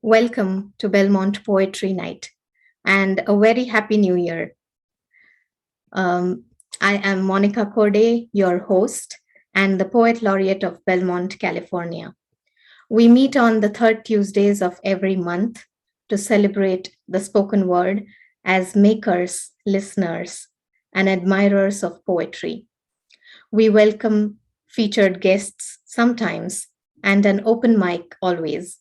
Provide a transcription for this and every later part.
Welcome to Belmont Poetry Night and a very happy new year. Um, I am Monica Korde, your host and the Poet Laureate of Belmont, California. We meet on the third Tuesdays of every month to celebrate the spoken word as makers, listeners, and admirers of poetry. We welcome featured guests sometimes and an open mic always.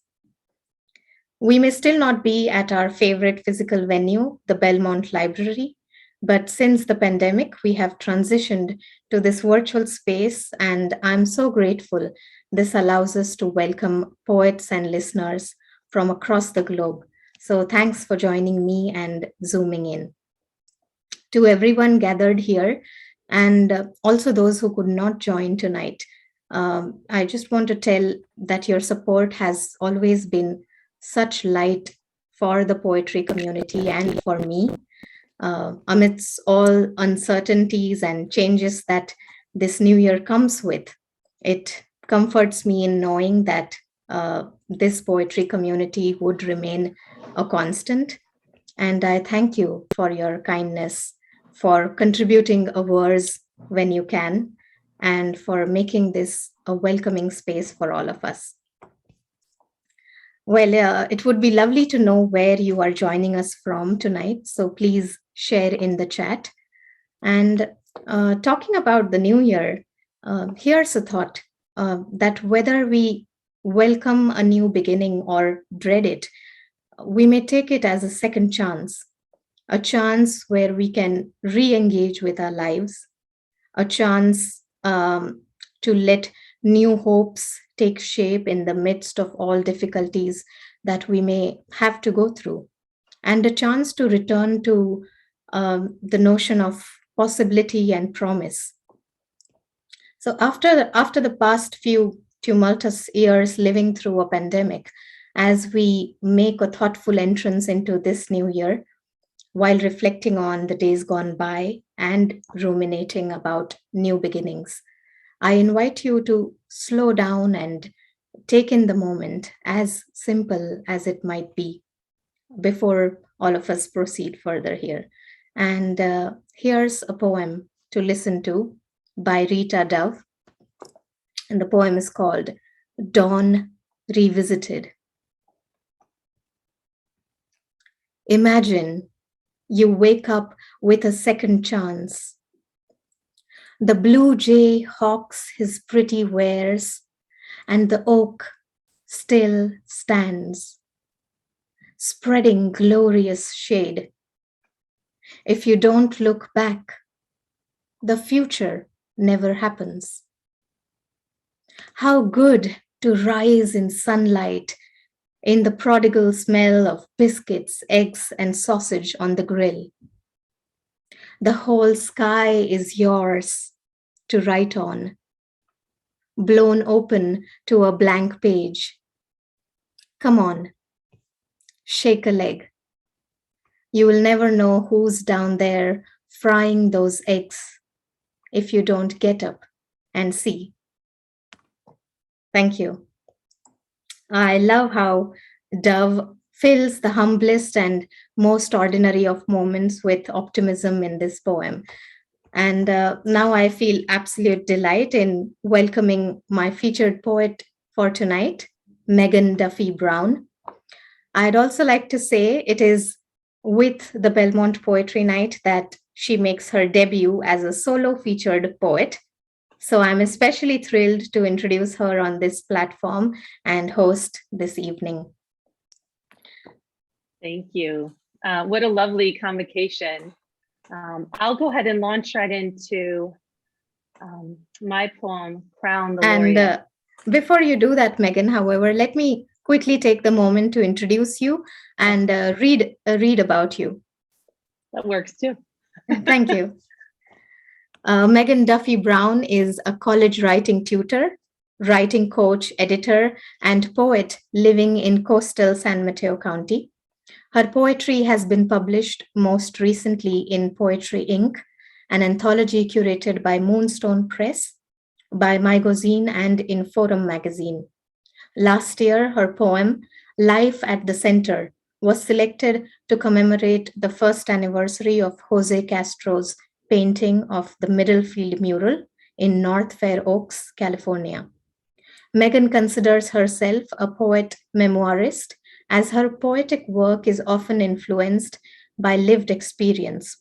We may still not be at our favorite physical venue, the Belmont Library, but since the pandemic, we have transitioned to this virtual space, and I'm so grateful this allows us to welcome poets and listeners from across the globe. So thanks for joining me and zooming in. To everyone gathered here, and also those who could not join tonight, I just want to tell that your support has always been such light for the poetry community and for me. Amidst all uncertainties and changes that this new year comes with, it comforts me in knowing that this poetry community would remain a constant. And I thank you for your kindness, for contributing a verse when you can, and for making this a welcoming space for all of us. Well, it would be lovely to know where you are joining us from tonight. So please share in the chat. And talking about the new year, here's a thought that whether we welcome a new beginning or dread it, we may take it as a second chance, a chance where we can re engage with our lives, a chance to let new hopes take shape in the midst of all difficulties that we may have to go through, and a chance to return to the notion of possibility and promise. So, after the past few tumultuous years living through a pandemic, as we make a thoughtful entrance into this new year, while reflecting on the days gone by and ruminating about new beginnings, I invite you to slow down and take in the moment, as simple as it might be, before all of us proceed further here. And here's a poem to listen to by Rita Dove. And the poem is called Dawn Revisited. Imagine you wake up with a second chance. The blue jay hawks his pretty wares, and the oak still stands, spreading glorious shade. If you don't look back, the future never happens. How good to rise in sunlight, in the prodigal smell of biscuits, eggs, and sausage on the grill. The whole sky is yours to write on, blown open to a blank page. Come on, shake a leg. You will never know who's down there frying those eggs if you don't get up and see. Thank you. I love how Dove fills the humblest and most ordinary of moments with optimism in this poem. And now I feel absolute delight in welcoming my featured poet for tonight, Megan Duffy Brown. I'd also like to say it is with the Belmont Poetry Night that she makes her debut as a solo featured poet. So I'm especially thrilled to introduce her on this platform and host this evening. Thank you. What a lovely convocation. I'll go ahead and launch right into my poem, Crown the Laureate. And before you do that, Megan, however, let me quickly take the moment to introduce you and read about you. That works too. Thank you. Megan Duffy Brown is a college writing tutor, writing coach, editor, and poet living in coastal San Mateo County. Her poetry has been published most recently in Poetry Inc., an anthology curated by Moonstone Press, by Mygazine, and in Forum magazine. Last year, her poem, Life at the Center was selected to commemorate the first anniversary of Jose Castro's painting of the Middlefield mural in North Fair Oaks, California. Megan considers herself a poet memoirist, as her poetic work is often influenced by lived experience.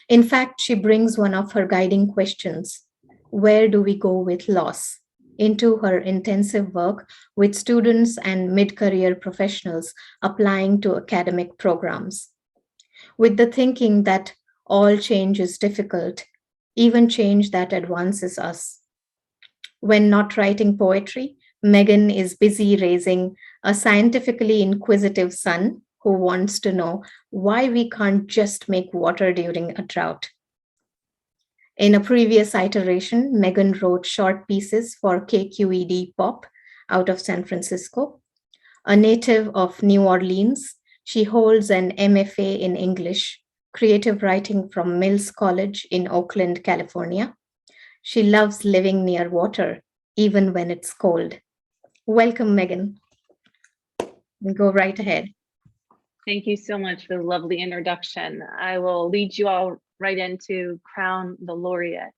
In fact, she brings one of her guiding questions: where do we go with loss? Into her intensive work with students and mid career professionals applying to academic programs. With the thinking that all change is difficult, even change that advances us. When not writing poetry, Megan is busy raising a scientifically inquisitive son who wants to know why we can't just make water during a drought. In a previous iteration, Megan wrote short pieces for KQED Pop out of San Francisco. A native of New Orleans, she holds an MFA in English, creative writing from Mills College in Oakland, California. She loves living near water, even when it's cold. Welcome, Megan. Go right ahead. Thank you so much for the lovely introduction. I will lead you all right into Crown the Laureate.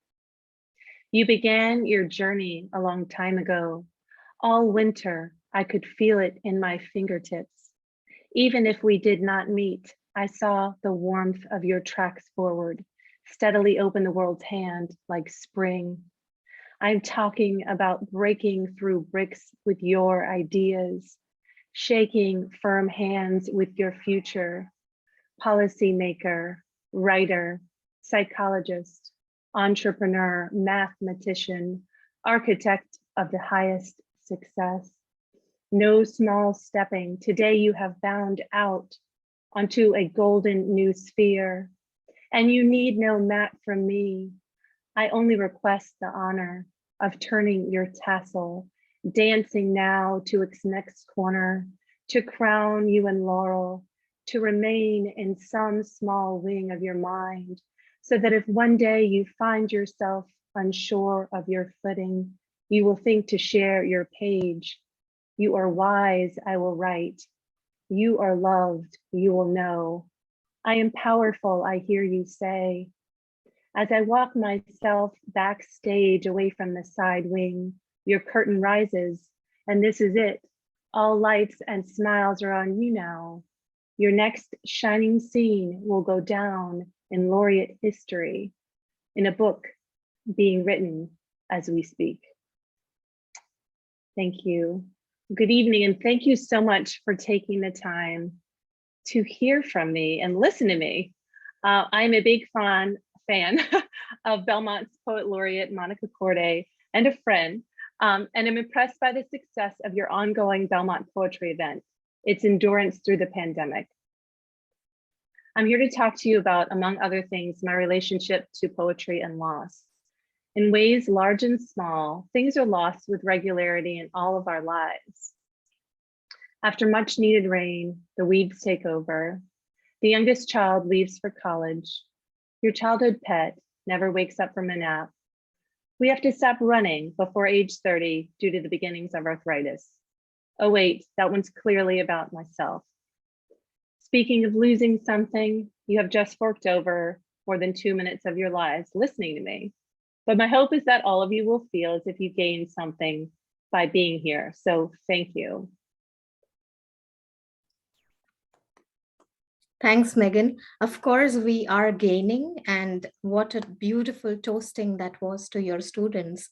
You began your journey a long time ago. All winter, I could feel it in my fingertips. Even if we did not meet, I saw the warmth of your tracks forward, steadily open the world's hand like spring. I'm talking about breaking through bricks with your ideas, shaking firm hands with your future, policymaker, writer, psychologist, entrepreneur, mathematician, architect of the highest success. No small stepping. Today you have bound out onto a golden new sphere, and you need no map from me. I only request the honor of turning your tassel, dancing now to its next corner, to crown you in laurel, to remain in some small wing of your mind, so that if one day you find yourself unsure of your footing, you will think to share your page. You are wise, I will write. You are loved, you will know. I am powerful, I hear you say. As I walk myself backstage away from the side wing, your curtain rises, and this is it. All lights and smiles are on you now. Your next shining scene will go down in Laureate history, in a book being written as we speak. Thank you. Good evening, and thank you so much for taking the time to hear from me and listen to me. I'm a big fan of Belmont's Poet Laureate, Monica Korde, and a friend, and I'm impressed by the success of your ongoing Belmont Poetry event, its endurance through the pandemic. I'm here to talk to you about, among other things, my relationship to poetry and loss. In ways large and small, things are lost with regularity in all of our lives. After much needed rain, the weeds take over. The youngest child leaves for college. Your childhood pet never wakes up from a nap. We have to stop running before age 30 due to the beginnings of arthritis. Oh wait, that one's clearly about myself. Speaking of losing something, you have just forked over more than 2 minutes of your lives listening to me. But my hope is that all of you will feel as if you gained something by being here. So thank you. Thanks, Megan. Of course, we are gaining, and what a beautiful toasting that was to your students.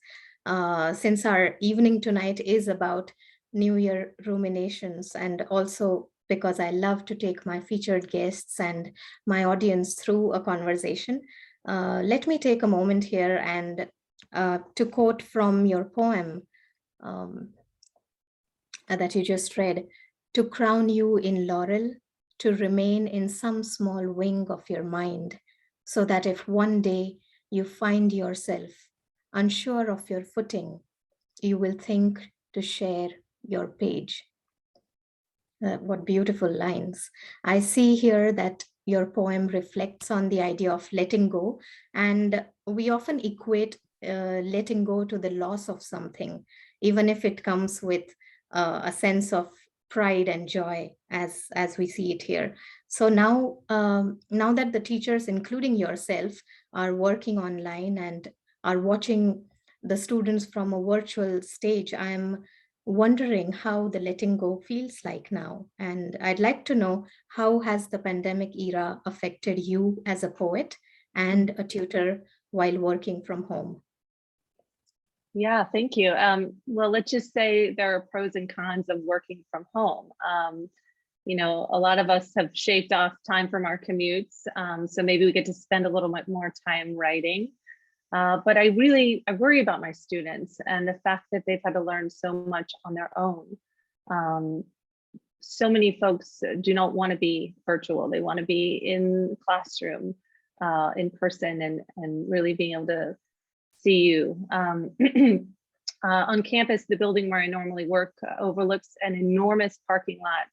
Since our evening tonight is about New Year ruminations, and also because I love to take my featured guests and my audience through a conversation, let me take a moment here and to quote from your poem that you just read: to crown you in laurel, to remain in some small wing of your mind, so that if one day you find yourself unsure of your footing, you will think to share your page. What beautiful lines. I see here that your poem reflects on the idea of letting go, and we often equate letting go to the loss of something, even if it comes with a sense of pride and joy as we see it here. So now that the teachers, including yourself, are working online and are watching the students from a virtual stage, I'm wondering how the letting go feels like now. And I'd like to know, how has the pandemic era affected you as a poet and a tutor while working from home? Yeah, thank you. Well, let's just say there are pros and cons of working from home. A lot of us have shaved off time from our commutes, so maybe we get to spend a little bit more time writing. But I worry about my students and the fact that they've had to learn so much on their own. So many folks do not want to be virtual. They want to be in the classroom, in person, and really being able to see you. On campus, the building where I normally work overlooks an enormous parking lot.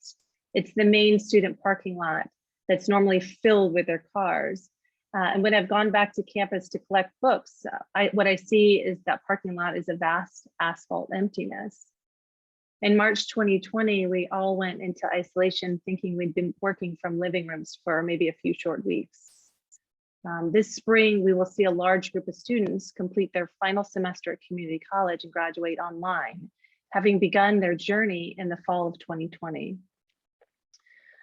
It's the main student parking lot that's normally filled with their cars. And when I've gone back to campus to collect books, what I see is that parking lot is a vast asphalt emptiness. In March 2020, we all went into isolation thinking we'd been working from living rooms for maybe a few short weeks. This spring, we will see a large group of students complete their final semester at community college and graduate online, having begun their journey in the fall of 2020.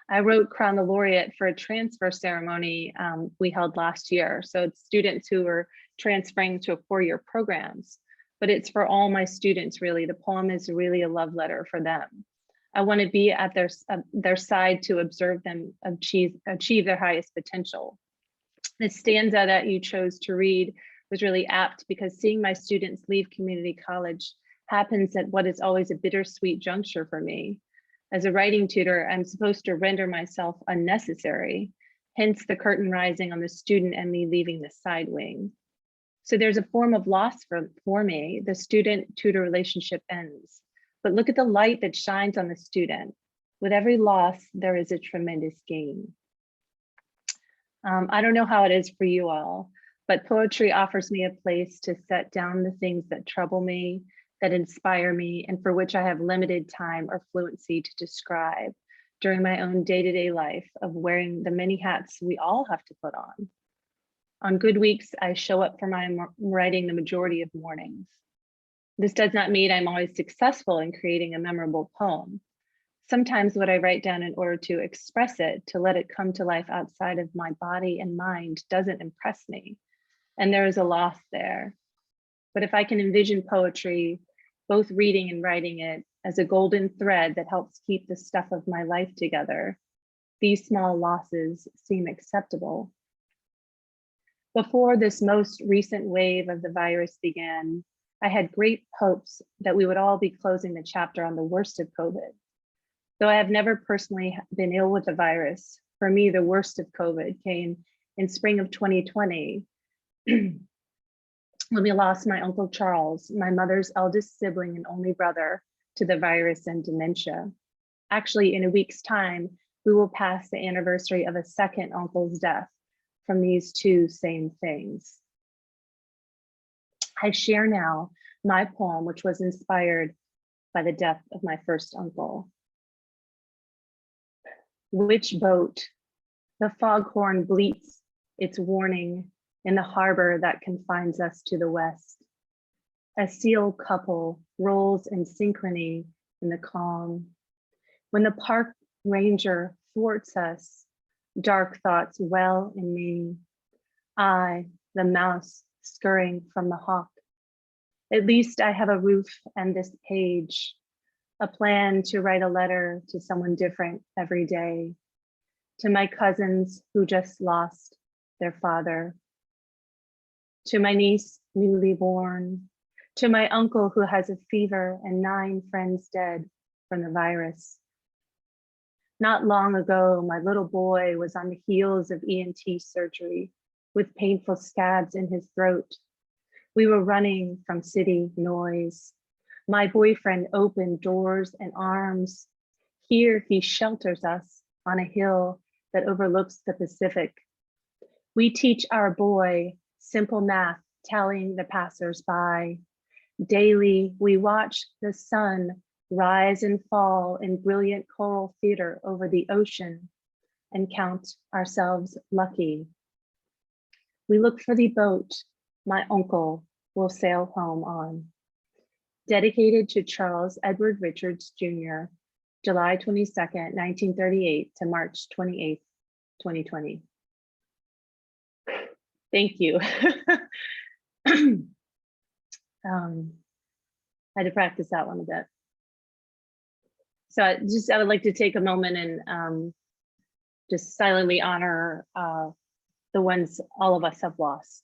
I wrote Crown the Laureate for a transfer ceremony we held last year. So it's students who are transferring to a four-year programs, but it's for all my students, really. The poem is really a love letter for them. I want to be at their side to observe them achieve their highest potential. The stanza that you chose to read was really apt because seeing my students leave community college happens at what is always a bittersweet juncture for me. As a writing tutor, I'm supposed to render myself unnecessary, hence the curtain rising on the student and me leaving the side wing. So there's a form of loss for me. The student-tutor relationship ends. But look at the light that shines on the student. With every loss, there is a tremendous gain. I don't know how it is for you all, but poetry offers me a place to set down the things that trouble me, that inspire me, and for which I have limited time or fluency to describe during my own day-to-day life of wearing the many hats we all have to put on. On good weeks, I show up for my writing the majority of mornings. This does not mean I'm always successful in creating a memorable poem. Sometimes what I write down in order to express it, to let it come to life outside of my body and mind, doesn't impress me. And there is a loss there. But if I can envision poetry, both reading and writing it, as a golden thread that helps keep the stuff of my life together, these small losses seem acceptable. Before this most recent wave of the virus began, I had great hopes that we would all be closing the chapter on the worst of COVID. Though I have never personally been ill with the virus, for me, the worst of COVID came in spring of 2020, when we lost my Uncle Charles, my mother's eldest sibling and only brother, to the virus and dementia. Actually, in a week's time, we will pass the anniversary of a second uncle's death from these two same things. I share now my poem, which was inspired by the death of my first uncle. Which boat? The foghorn bleats its warning in the harbor that confines us to the west. A seal couple rolls in synchrony in the calm. When the park ranger thwarts us, dark thoughts well in me. I, the mouse scurrying from the hawk. At least I have a roof and this page, a plan to write a letter to someone different every day, to my cousins who just lost their father, to my niece newly born, to my uncle who has a fever and 9 friends dead from the virus. Not long ago, my little boy was on the heels of ENT surgery with painful scabs in his throat. We were running from city noise. My boyfriend opened doors and arms. Here he shelters us on a hill that overlooks the Pacific. We teach our boy simple math, telling the passersby. Daily, we watch the sun rise and fall in brilliant choral theater over the ocean, and count ourselves lucky. We look for the boat my uncle will sail home on. Dedicated to Charles Edward Richards, Jr., July 22nd, 1938 to March 28th, 2020. Thank you. I had to practice that one a bit. So I would like to take a moment and just silently honor the ones all of us have lost.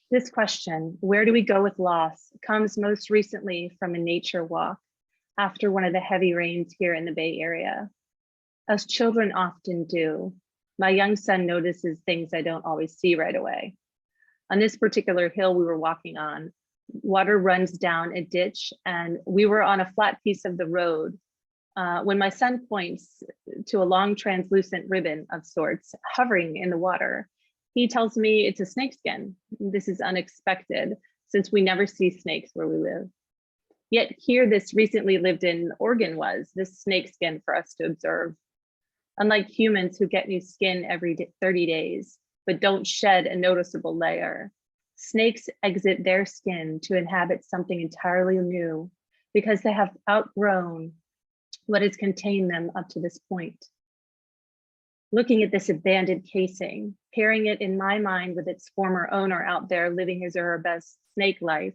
This question, where do we go with loss, comes most recently from a nature walk after one of the heavy rains here in the Bay Area. As children often do, my young son notices things I don't always see right away. On this particular hill we were walking on, water runs down a ditch and we were on a flat piece of the road when my son points to a long translucent ribbon of sorts hovering in the water. He tells me it's a snakeskin. This is unexpected since we never see snakes where we live. Yet here this recently lived in Oregon was this snakeskin for us to observe. Unlike humans who get new skin every 30 days, but don't shed a noticeable layer, snakes exit their skin to inhabit something entirely new because they have outgrown what has contained them up to this point. Looking at this abandoned casing, pairing it in my mind with its former owner out there living his or her best snake life,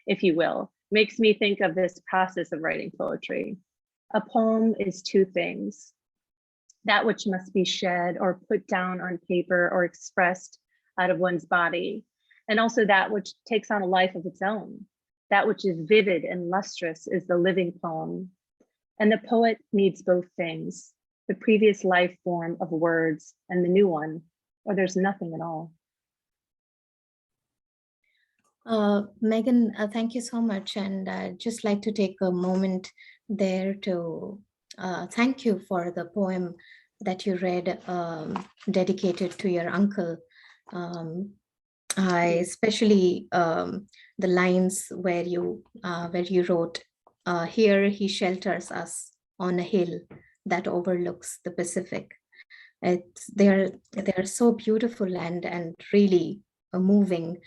if you will, makes me think of this process of writing poetry. A poem is two things: that which must be shed or put down on paper or expressed out of one's body, and also that which takes on a life of its own. That which is vivid and lustrous is the living poem. And the poet needs both things, the previous life form of words and the new one, or there's nothing at all. Megan, thank you so much. And I'd just like to take a moment there to thank you for the poem that you read, dedicated to your uncle. I especially the lines where you wrote, "Here he shelters us on a hill that overlooks the Pacific." They're so beautiful and really moving.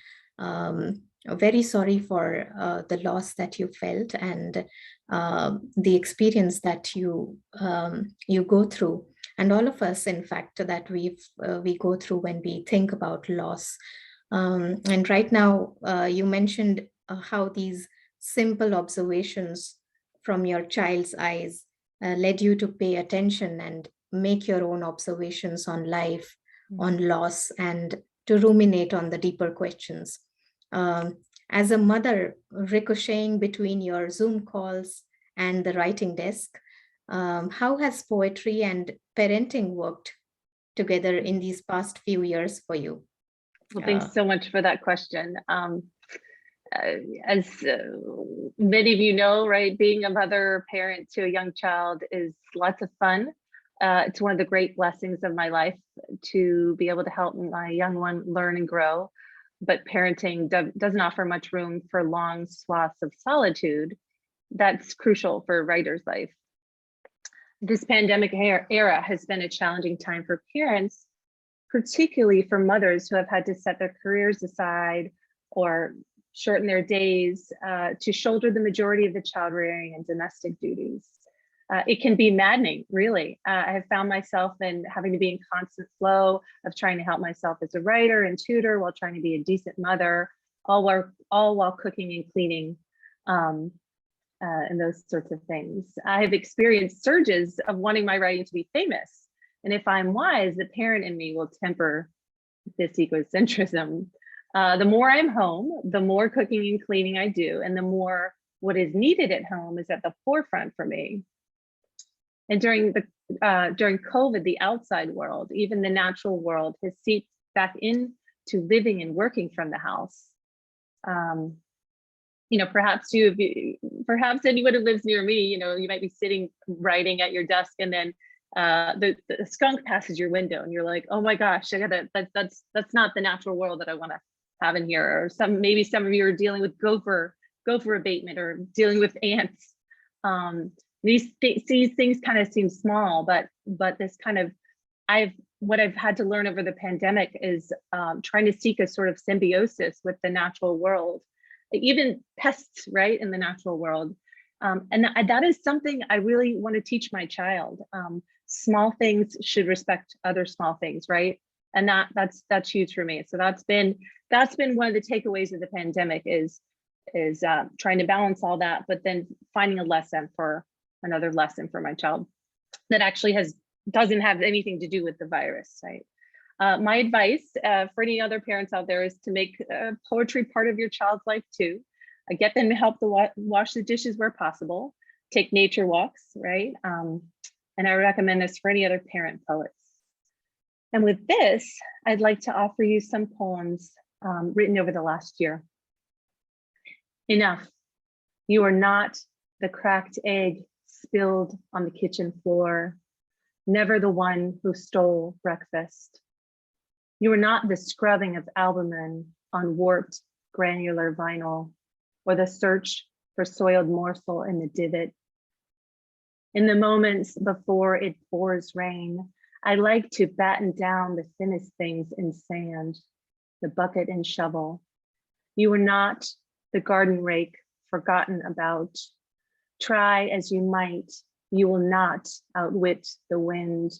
Very sorry for the loss that you felt and the experience that you go through, and all of us, in fact, that we go through when we think about loss. And right now, you mentioned how these simple observations from your child's eyes led you to pay attention and make your own observations on life, on loss, and to ruminate on the deeper questions. As a mother, ricocheting between your Zoom calls and the writing desk, how has poetry and parenting worked together in these past few years for you? Well, thanks so much for that question. As many of you know, right, being a mother, parent to a young child is lots of fun. It's one of the great blessings of my life to be able to help my young one learn and grow. But parenting doesn't offer much room for long swaths of solitude. That's crucial for a writer's life. This pandemic era has been a challenging time for parents, particularly for mothers who have had to set their careers aside or shorten their days to shoulder the majority of the child rearing and domestic duties. It can be maddening, really. I have found myself in having to be in constant flow of trying to help myself as a writer and tutor while trying to be a decent mother, all while cooking and cleaning and those sorts of things. I have experienced surges of wanting my writing to be famous. And if I'm wise, the parent in me will temper this egocentrism. The more I'm home, the more cooking and cleaning I do, and the more what is needed at home is at the forefront for me. And during COVID, the outside world, even the natural world, has seeped back into living and working from the house. You know, perhaps anyone who lives near me, you know, you might be sitting writing at your desk, and then the skunk passes your window and you're like, oh my gosh, I gotta, that's not the natural world that I want to have in here. Or maybe some of you are dealing with gopher abatement or dealing with ants. These things kind of seem small, but this kind of, what I've had to learn over the pandemic is trying to seek a sort of symbiosis with the natural world, even pests, right, in the natural world. And that is something I really want to teach my child. Small things should respect other small things, right? And that's huge for me. So that's been one of the takeaways of the pandemic is trying to balance all that, but then finding another lesson for my child that actually doesn't have anything to do with the virus, right? My advice for any other parents out there is to make poetry part of your child's life too. Get them to help wash the dishes where possible, take nature walks, right? And I recommend this for any other parent poets. And with this, I'd like to offer you some poems written over the last year. Enough. You are not the cracked egg spilled on the kitchen floor, never the one who stole breakfast. You are not the scrubbing of albumin on warped granular vinyl, or the search for soiled morsel in the divot. In the moments before it pours rain, I like to batten down the thinnest things in sand, the bucket and shovel. You are not the garden rake forgotten about. Try as you might, you will not outwit the wind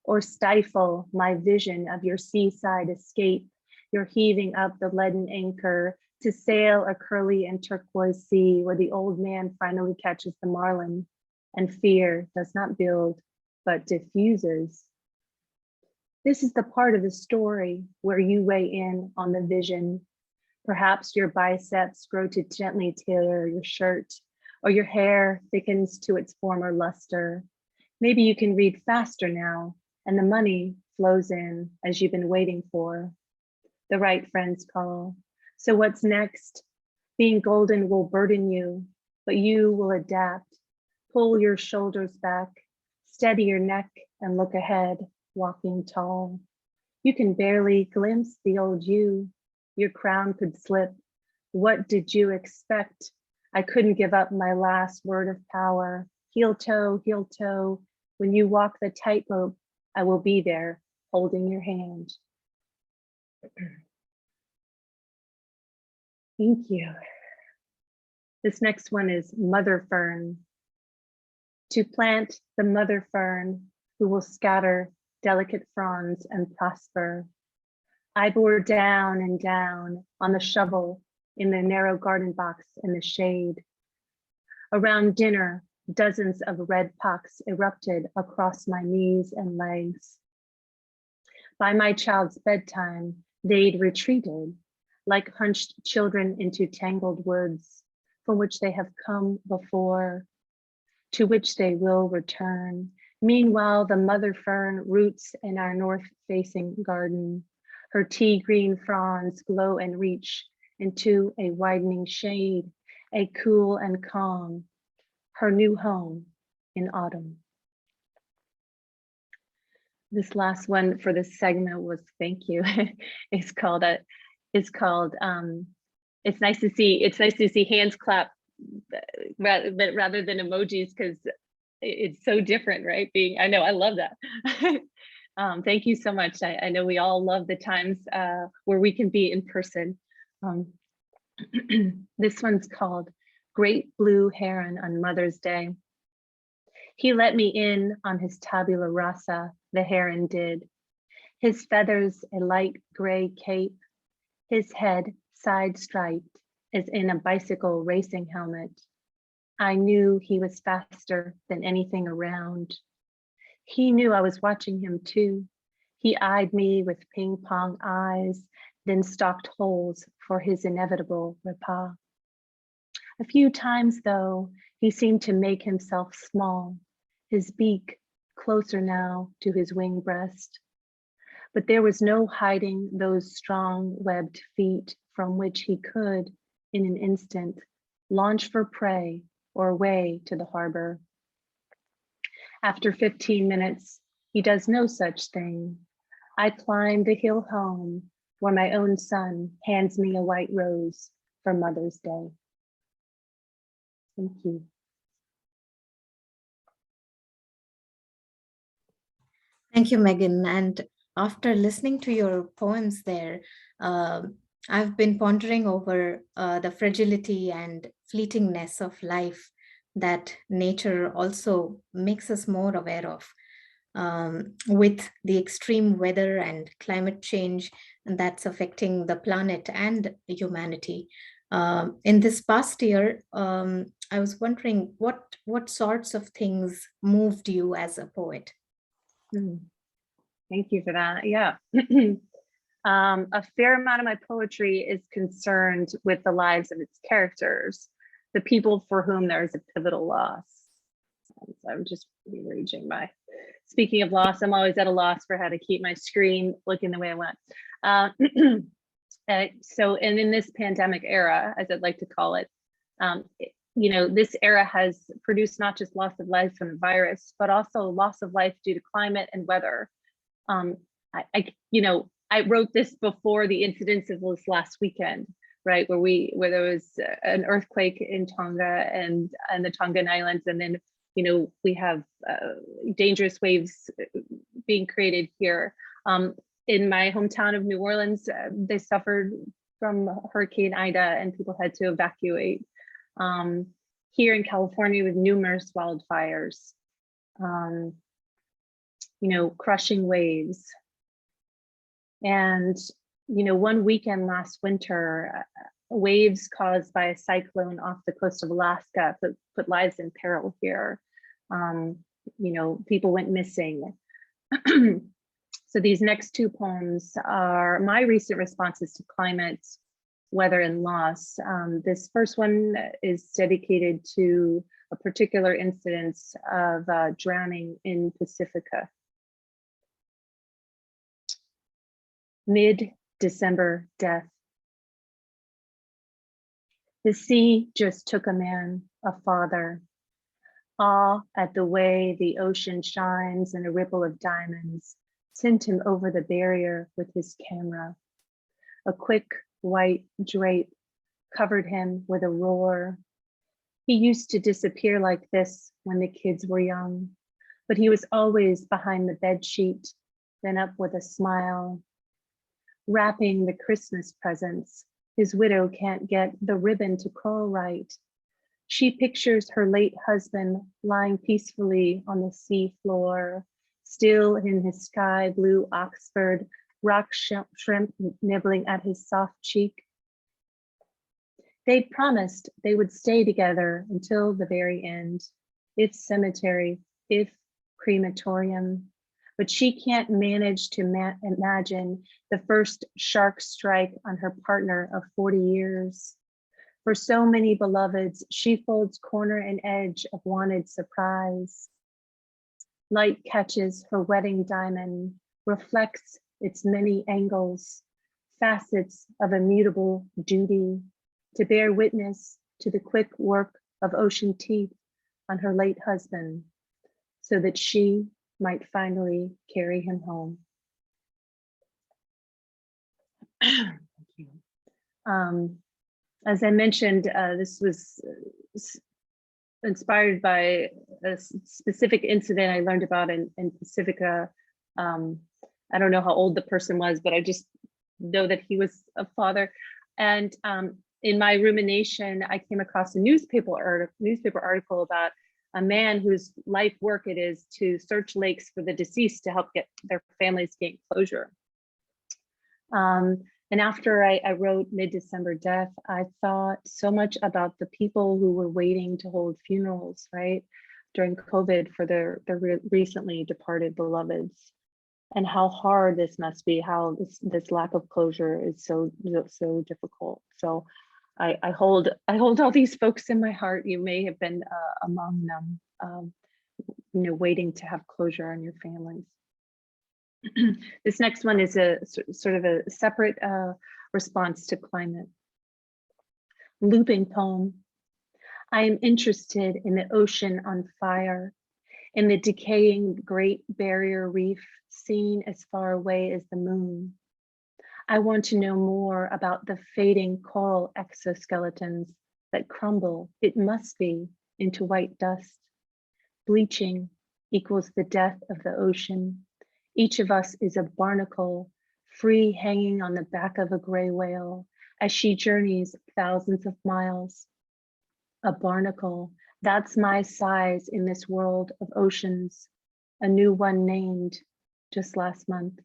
or stifle my vision of your seaside escape, your heaving up the leaden anchor to sail a curly and turquoise sea where the old man finally catches the marlin and fear does not build, but diffuses. This is the part of the story where you weigh in on the vision. Perhaps your biceps grow to gently tailor your shirt, or your hair thickens to its former luster. Maybe you can read faster now, and the money flows in as you've been waiting for. The right friends call. So what's next? Being golden will burden you, but you will adapt. Pull your shoulders back, steady your neck, and look ahead, walking tall. You can barely glimpse the old you. Your crown could slip. What did you expect? I couldn't give up my last word of power. Heel toe, when you walk the tightrope, I will be there holding your hand. Thank you. This next one is Mother Fern. To plant the mother fern who will scatter delicate fronds and prosper. I bore down and down on the shovel in the narrow garden box in the shade. Around dinner, dozens of red pocks erupted across my knees and legs. By my child's bedtime, they'd retreated like hunched children into tangled woods from which they have come before, to which they will return. Meanwhile, the mother fern roots in our north-facing garden. Her tea green fronds glow and reach into a widening shade, a cool and calm, her new home in autumn. This last one for this segment was thank you. It's called it's nice to see hands clap rather than emojis, because it's so different, right? I know, I love that. Thank you so much. I know we all love the times where we can be in person. This one's called Great Blue Heron on Mother's Day. He let me in on his tabula rasa, the heron did. His feathers a light gray cape, his head side striped as in a bicycle racing helmet. I knew he was faster than anything around. He knew I was watching him too. He eyed me with ping pong eyes, then stalked holes for his inevitable repas. A few times though, he seemed to make himself small, his beak closer now to his wing breast. But there was no hiding those strong webbed feet from which he could, in an instant, launch for prey or away to the harbor. After 15 minutes, he does no such thing. I climb the hill home where my own son hands me a white rose for Mother's Day. Thank you. Thank you, Megan. And after listening to your poems there, I've been pondering over the fragility and fleetingness of life that nature also makes us more aware of. With the extreme weather and climate change that's affecting the planet and humanity. In this past year, I was wondering what sorts of things moved you as a poet? Thank you for that. Yeah. A fair amount of my poetry is concerned with the lives of its characters, the people for whom there is a pivotal loss. So I'm just rearranging my. Speaking of loss, I'm always at a loss for how to keep my screen looking the way I want. So, and in this pandemic era, as I'd like to call it, you know, this era has produced not just loss of life from the virus, but also loss of life due to climate and weather. You know, I wrote this before the incidents of this last weekend, right, where there was an earthquake in Tonga and the Tongan Islands, and then, you know, we have dangerous waves being created here. In my hometown of New Orleans, they suffered from Hurricane Ida and people had to evacuate. Here in California with numerous wildfires, you know, crushing waves. And, you know, one weekend last winter, waves caused by a cyclone off the coast of Alaska put lives in peril here. You know, people went missing. So these next two poems are my recent responses to climate, weather, and loss. This first one is dedicated to a particular incidence of drowning in Pacifica. Mid-December death. The sea just took a man, a father. Awe at the way the ocean shines in a ripple of diamonds sent him over the barrier with his camera. A quick white drape covered him with a roar. He used to disappear like this when the kids were young, but he was always behind the bed sheet, then up with a smile. Wrapping the Christmas presents, his widow can't get the ribbon to curl right. She pictures her late husband lying peacefully on the sea floor, still in his sky blue Oxford, rock shrimp nibbling at his soft cheek. They'd promised they would stay together until the very end, if cemetery, if crematorium. But she can't manage to imagine the first shark strike on her partner of 40 years. For so many beloveds, she folds corner and edge of wanted surprise. Light catches her wedding diamond, reflects its many angles, facets of immutable duty, to bear witness to the quick work of ocean teeth on her late husband, so that she might finally carry him home. Thank you. As I mentioned, this was inspired by a specific incident I learned about in Pacifica. I don't know how old the person was, but I just know that he was a father. And in my rumination, I came across a newspaper article about a man whose life work it is to search lakes for the deceased to help get their families gain closure. And after I wrote Mid-December Death, I thought so much about the people who were waiting to hold funerals, right, during COVID for their recently departed beloveds, and how hard this must be, how this lack of closure is so difficult. So I hold all these folks in my heart. You may have been among them, you know, waiting to have closure on your families. This next one is a sort of a separate response to climate. Looping poem. I am interested in the ocean on fire, in the decaying Great Barrier Reef, seen as far away as the moon. I want to know more about the fading coral exoskeletons that crumble, it must be, into white dust. Bleaching equals the death of the ocean. Each of us is a barnacle, free hanging on the back of a gray whale as she journeys thousands of miles. A barnacle, that's my size in this world of oceans, a new one named just last month.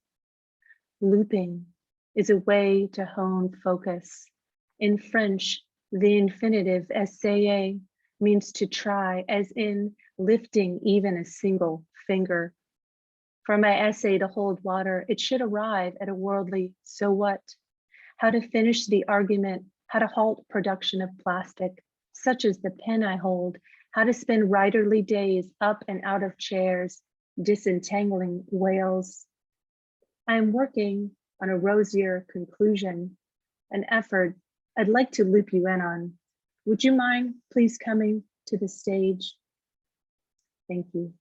Looping is a way to hone focus. In French, the infinitive essayer means to try, as in lifting even a single finger. For my essay to hold water, it should arrive at a worldly so what? How to finish the argument, how to halt production of plastic, such as the pen I hold, how to spend writerly days up and out of chairs, disentangling whales. I'm working on a rosier conclusion, an effort I'd like to loop you in on. Would you mind please coming to the stage? Thank you.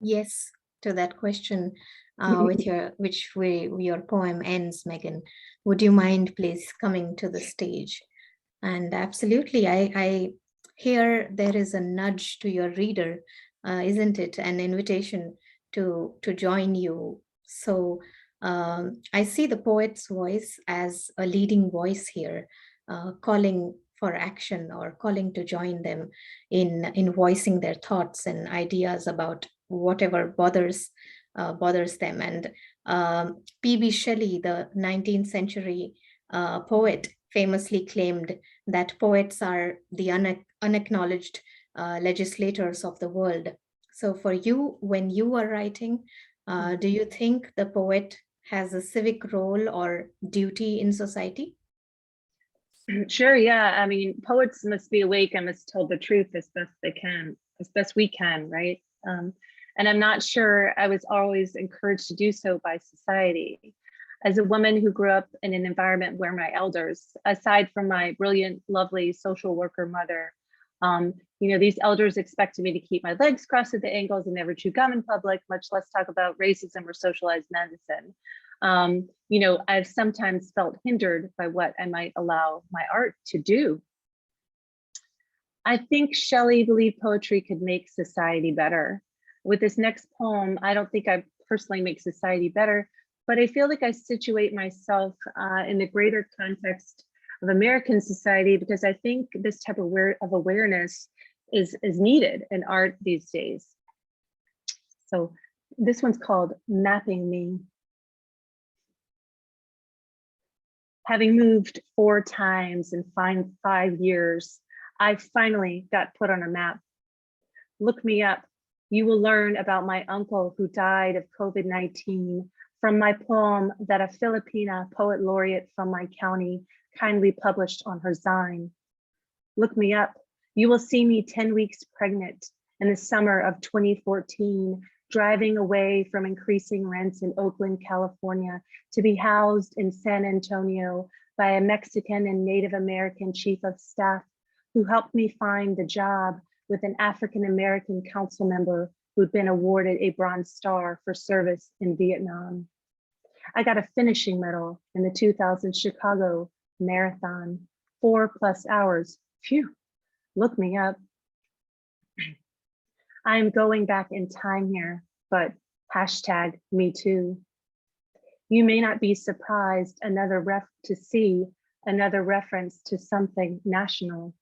Yes, to that question, with your poem ends, Megan. Would you mind please coming to the stage? And absolutely, I hear there is a nudge to your reader, isn't it? An invitation to join you. So I see the poet's voice as a leading voice here, calling for action or calling to join them in voicing their thoughts and ideas about whatever bothers them. And P.B. Shelley, the 19th century poet, famously claimed that poets are the unacknowledged legislators of the world. So for you, when you are writing, do you think the poet has a civic role or duty in society? Sure, yeah. I mean, poets must be awake and must tell the truth as best they can, as best we can, right? And I'm not sure I was always encouraged to do so by society. As a woman who grew up in an environment where my elders, aside from my brilliant, lovely social worker mother, these elders expected me to keep my legs crossed at the ankles and never chew gum in public, much less talk about racism or socialized medicine. I've sometimes felt hindered by what I might allow my art to do. I think Shelley believed poetry could make society better. With this next poem, I don't think I personally make society better, but I feel like I situate myself in the greater context of American society because I think this type of awareness is needed in art these days. So this one's called Mapping Me. Having moved 4 times in 5 years, I finally got put on a map. Look me up. You will learn about my uncle who died of COVID-19 from my poem that a Filipina poet laureate from my county kindly published on her Zine. Look me up. You will see me 10 weeks pregnant in the summer of 2014, driving away from increasing rents in Oakland, California, to be housed in San Antonio by a Mexican and Native American chief of staff who helped me find the job with an African-American council member who'd been awarded a Bronze Star for service in Vietnam. I got a finishing medal in the 2000 Chicago Marathon, 4+ hours. Phew, look me up. I am going back in time here, but #me too. You may not be surprised to see another reference to something national.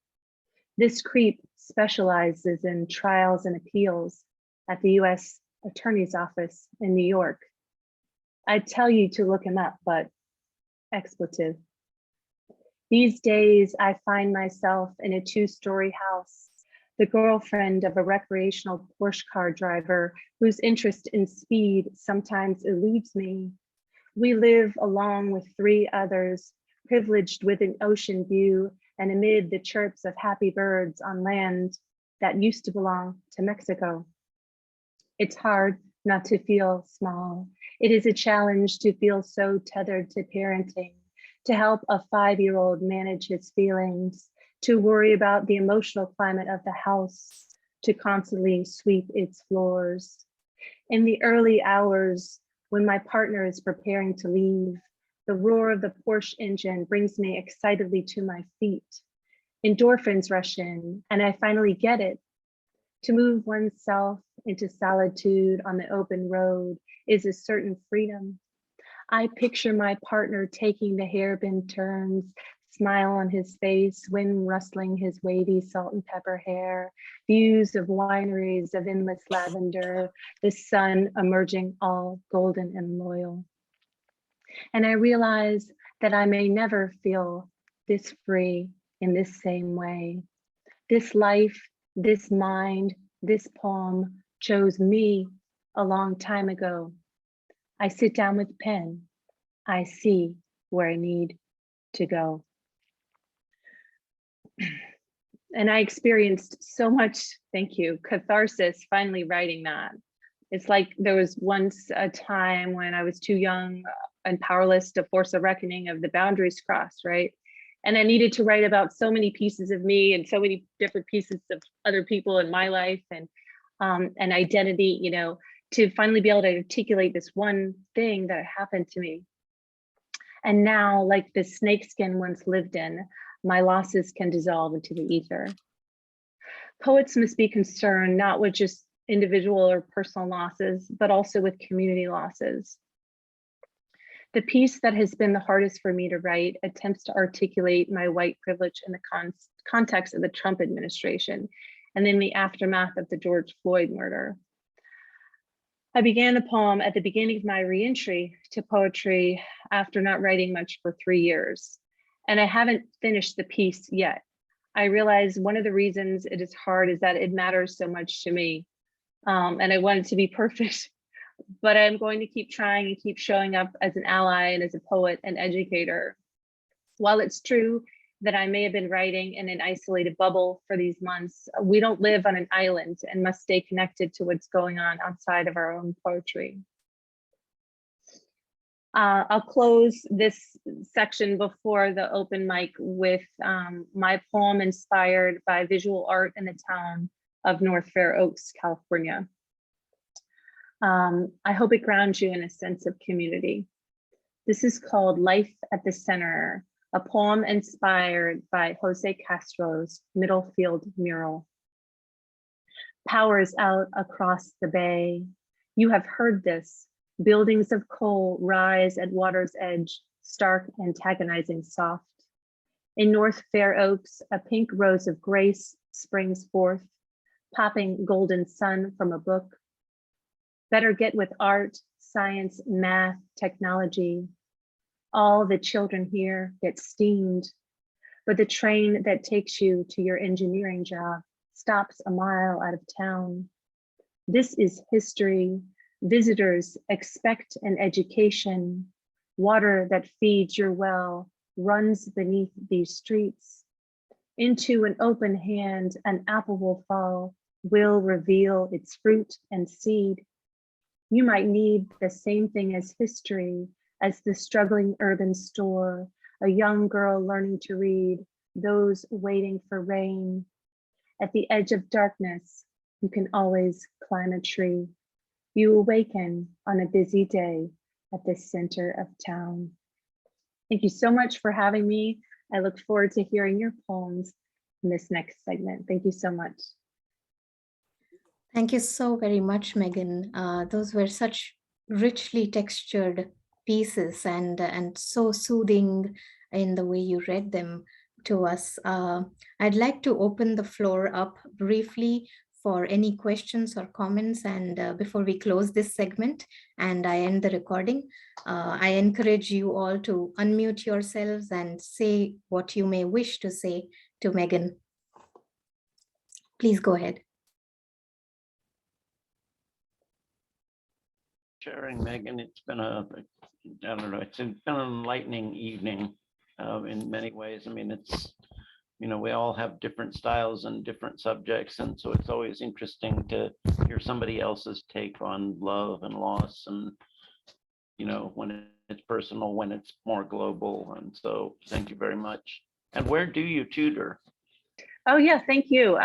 This creep specializes in trials and appeals at the US Attorney's Office in New York. I'd tell you to look him up, but expletive. These days, I find myself in a 2-story house, the girlfriend of a recreational Porsche car driver whose interest in speed sometimes eludes me. We live along with 3 others, privileged with an ocean view and amid the chirps of happy birds on land that used to belong to Mexico. It's hard not to feel small. It is a challenge to feel so tethered to parenting, to help a 5-year-old manage his feelings, to worry about the emotional climate of the house, to constantly sweep its floors. In the early hours, when my partner is preparing to leave, the roar of the Porsche engine brings me excitedly to my feet. Endorphins rush in, and I finally get it. To move oneself into solitude on the open road is a certain freedom. I picture my partner taking the hairpin turns, smile on his face, wind rustling his wavy salt and pepper hair, views of wineries of endless lavender, the sun emerging all golden and loyal. And I realize that I may never feel this free in this same way. This life, this mind, this poem chose me a long time ago. I sit down with pen. I see where I need to go. And I experienced so much, thank you, catharsis finally writing that. It's like there was once a time when I was too young and powerless to force a reckoning of the boundaries crossed, right? And I needed to write about so many pieces of me and so many different pieces of other people in my life and identity, you know, to finally be able to articulate this one thing that happened to me. And now, like the snakeskin once lived in, my losses can dissolve into the ether. Poets must be concerned not with just individual or personal losses, but also with community losses. The piece that has been the hardest for me to write attempts to articulate my white privilege in the context of the Trump administration and in the aftermath of the George Floyd murder. I began the poem at the beginning of my reentry to poetry after not writing much for 3 years, and I haven't finished the piece yet. I realize one of the reasons it is hard is that it matters so much to me, and I want it to be perfect. But I'm going to keep trying and keep showing up as an ally and as a poet and educator. While it's true that I may have been writing in an isolated bubble for these months, we don't live on an island and must stay connected to what's going on outside of our own poetry. I'll close this section before the open mic with my poem inspired by visual art in the town of North Fair Oaks, California. I hope it grounds you in a sense of community. This is called Life at the Center, a poem inspired by Jose Castro's Middlefield mural. Power is out across the bay. You have heard this. Buildings of coal rise at water's edge, stark, antagonizing soft. In North Fair Oaks, a pink rose of grace springs forth, popping golden sun from a book. Better get with art, science, math, technology. All the children here get steamed, but the train that takes you to your engineering job stops a mile out of town. This is history. Visitors expect an education. Water that feeds your well runs beneath these streets. Into an open hand, an apple will fall, will reveal its fruit and seed. You might need the same thing as history, as the struggling urban store, a young girl learning to read, those waiting for rain. At the edge of darkness, you can always climb a tree. You awaken on a busy day at the center of town. Thank you so much for having me. I look forward to hearing your poems in this next segment. Thank you so much. Thank you so very much, Megan. Those were such richly textured pieces and so soothing in the way you read them to us. I'd like to open the floor up briefly for any questions or comments, and before we close this segment and I end the recording, I encourage you all to unmute yourselves and say what you may wish to say to Megan. Please go ahead. Sharing, Megan, it's been I don't know, it's been an enlightening evening in many ways. I mean, it's, you know, we all have different styles and different subjects, and so it's always interesting to hear somebody else's take on love and loss, and, you know, when it's personal, when it's more global. And so thank you very much. And where do you tutor? Oh yeah, thank you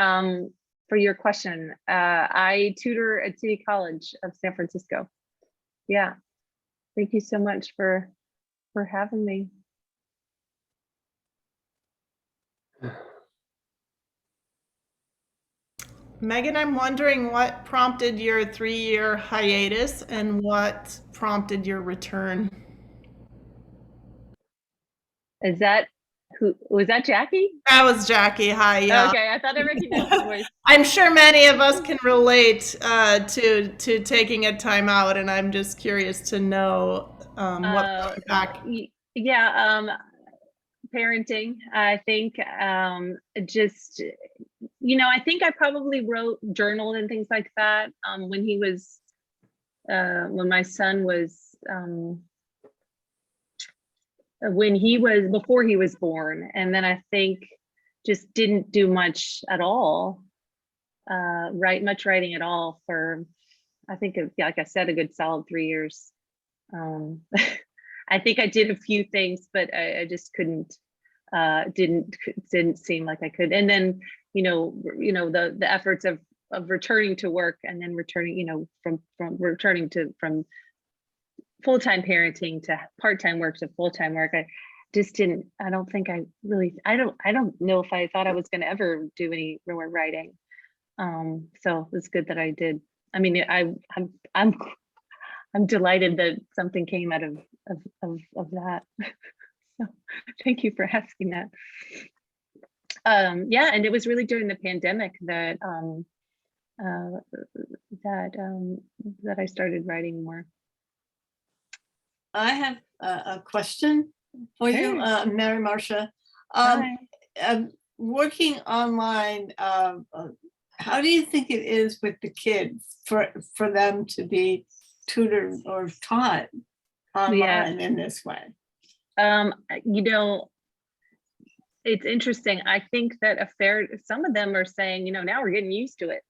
for your question. I tutor at City College of San Francisco. Yeah, thank you so much for having me. Megan, I'm wondering what prompted your 3-year hiatus and what prompted your return? Is that who was that, Jackie? That was Jackie. Hi, yeah. Okay, I thought I recognized the voice. I'm sure many of us can relate to taking a time out, and I'm just curious to know what brought you back. Yeah, parenting. I think just, I think I probably journaled and things like that when my son was before he was born, and then I think just didn't do much at all, much writing at all for, I think, like I said, a good solid 3 years. I think I did a few things, but I just couldn't, didn't seem like I could. And then, the efforts of returning to work and then returning, from full-time parenting to part-time work to full-time work. I just didn't, I don't know if I thought I was going to ever do any more writing. So it was good that I did. I mean, I'm delighted that something came out of that. So thank you for asking that. Yeah, and it was really during the pandemic that that I started writing more. I have a question for you, Mary Marcia. Working online, how do you think it is with the kids for them to be tutored or taught online in this way? It's interesting. I think that some of them are saying, now we're getting used to it,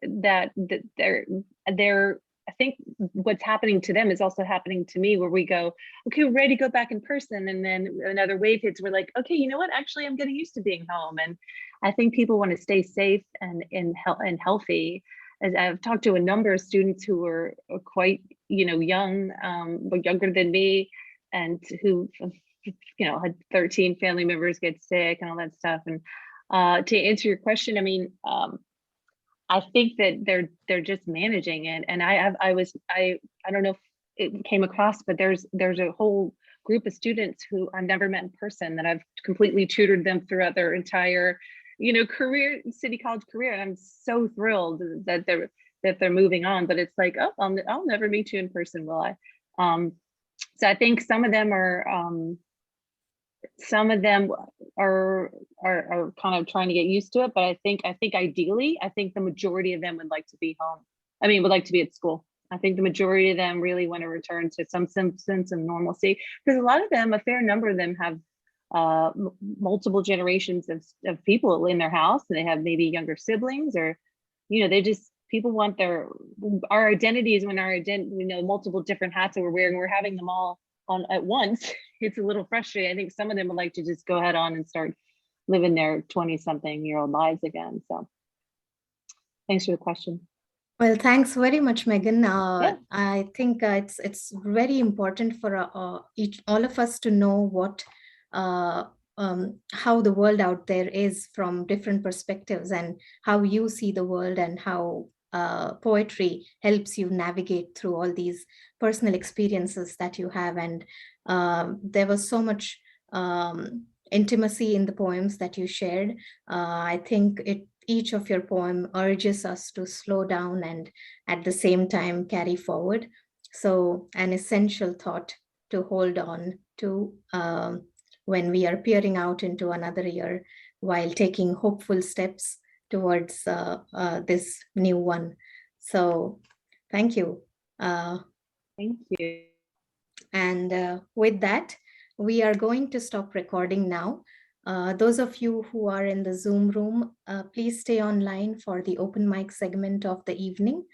that they're, I think what's happening to them is also happening to me, where we go, okay, we're ready to go back in person. And then another wave hits. We're like, okay, you know what? Actually, I'm getting used to being home. And I think people want to stay safe and healthy. As I've talked to a number of students who are quite, young, but younger than me, and who, had 13 family members get sick and all that stuff. And to answer your question, I mean, I think that they're just managing it. And I don't know if it came across, but there's a whole group of students who I've never met in person that I've completely tutored them throughout their entire, career, City College career. And I'm so thrilled that they're moving on. But it's like, oh, I'll never meet you in person, will I? So I think some of them are kind of trying to get used to it, but I think ideally, I think the majority of them would like to be home. I mean, would like to be at school. I think the majority of them really want to return to some sense of normalcy, because a lot of them, a fair number of them, have multiple generations of people in their house, and they have maybe younger siblings, or people want our identities, when multiple different hats that we're wearing, we're having them all on at once. It's a little frustrating. I think some of them would like to just go head on and start living their 20-something-year-old lives again. So thanks for the question. Well, thanks very much, Megan. I think it's very important for all of us to know what how the world out there is from different perspectives, and how you see the world, and how poetry helps you navigate through all these personal experiences that you have. And there was so much intimacy in the poems that you shared. I think each of your poem urges us to slow down and at the same time carry forward. So an essential thought to hold on to when we are peering out into another year, while taking hopeful steps towards this new one. So thank you. Thank you. And with that, we are going to stop recording now. Those of you who are in the Zoom room, please stay online for the open mic segment of the evening.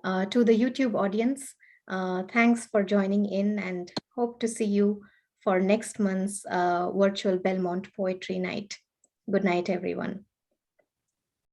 To the YouTube audience, thanks for joining in, and hope to see you for next month's virtual Belmont Poetry Night. Good night, everyone.